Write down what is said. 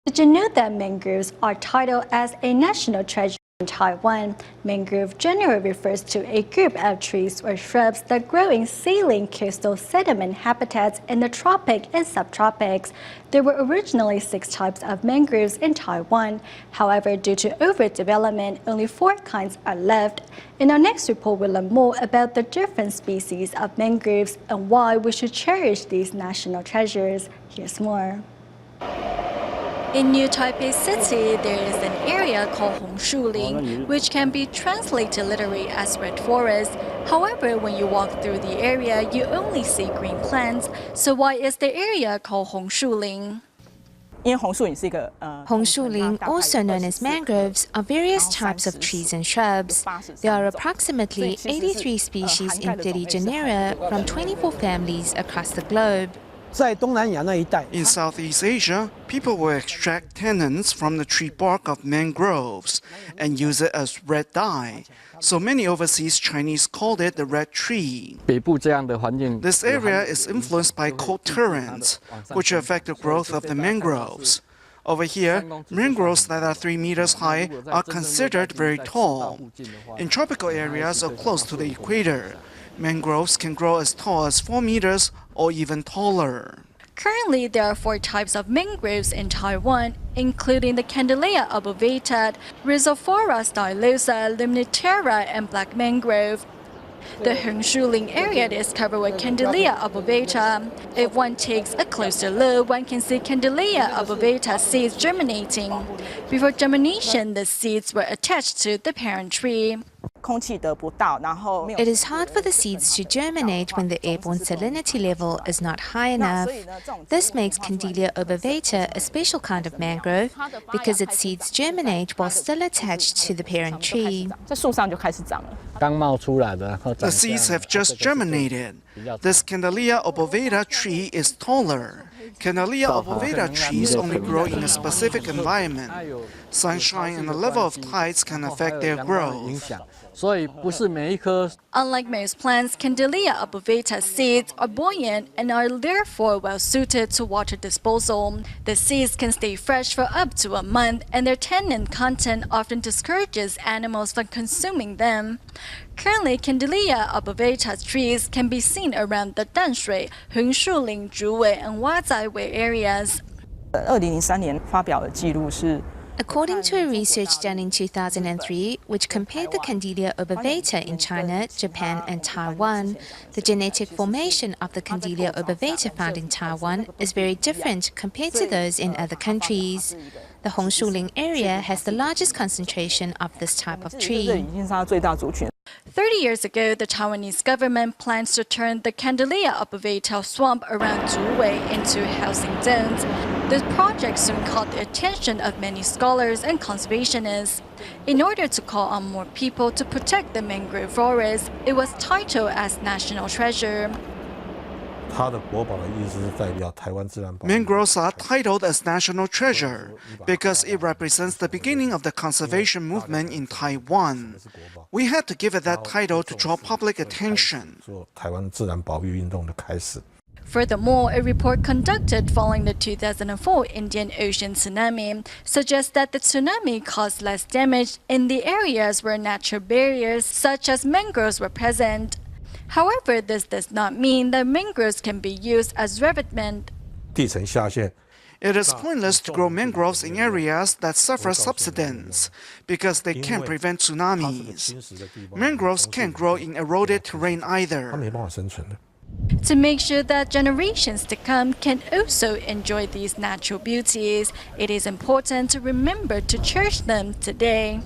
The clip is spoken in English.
Did you know that mangroves are titled as a national treasure in Taiwan? Mangrove generally refers to a group of trees or shrubs that grow in saline coastal sediment habitats in the tropics and subtropics. There were originally 6 types of mangroves in Taiwan. However, due to overdevelopment, only 4 kinds are left. In our next report, we'll learn more about the different species of mangroves and why we should cherish these national treasures. Here's more. In New Taipei City, there is an area called Hong Shu Lin, which can be translated literally as red forest. However, when you walk through the area, you only see green plants. So why is the area called Hong Shu Lin? Hong Shu Lin, also known as mangroves, are various types of trees and shrubs. There are approximately 83 species in 30 genera from 24 families across the globe. In Southeast Asia, people will extract tannins from the tree bark of mangroves and use it as red dye. So many overseas Chinese called it the red tree. This area is influenced by cold currents, which affect the growth of the mangroves. Over here, mangroves that are 3 meters high are considered very tall. In tropical areas or close to the equator, mangroves can grow as tall as 4 meters or even taller. Currently, there are 4 types of mangroves in Taiwan, including the Candelilla obovata, Rhizophora stylosa, Limnitera, and black mangrove. The Hong Shu Lin area is covered with Candelilla obovata. If one takes a closer look, one can see Candelilla obovata seeds germinating. Before germination, the seeds were attached to the parent tree. It is hard for the seeds to germinate when the airborne salinity level is not high enough. This makes Candelilla obovata a special kind of mangrove because its seeds germinate while still attached to the parent tree. The seeds have just germinated. This Candelilla obovata tree is taller. Candelilla obovata trees only grow in a specific environment. Sunshine and the level of tides can affect their growth. Unlike most plants, Candelilla obovata seeds are buoyant and are therefore well suited to water disposal. The seeds can stay fresh for up to a month, and their tannin content often discourages animals from consuming them. Currently, Candelilla obovata trees can be seen around the Danshui, Hong Shu Lin, Zhuwei, and Wazaiwei areas. According to a research done in 2003, which compared the Candelilla obovata in China, Japan, and Taiwan, the genetic formation of the Candelilla obovata found in Taiwan is very different compared to those in other countries. The Hong Shu Lin area has the largest concentration of this type of tree. 30 years ago, the Taiwanese government plans to turn the Candelilla obovata swamp around Zhuwei into housing zones. This project soon caught the attention of many scholars and conservationists. In order to call on more people to protect the mangrove forest, it was titled as National Treasure. Mangroves are titled as National Treasure because it represents the beginning of the conservation movement in Taiwan. We had to give it that title to draw public attention. Furthermore, a report conducted following the 2004 Indian Ocean tsunami suggests that the tsunami caused less damage in the areas where natural barriers such as mangroves were present. However, this does not mean that mangroves can be used as revetment. It is pointless to grow mangroves in areas that suffer subsidence because they can't prevent tsunamis. Mangroves can't grow in eroded terrain either. To make sure that generations to come can also enjoy these natural beauties, it is important to remember to cherish them today.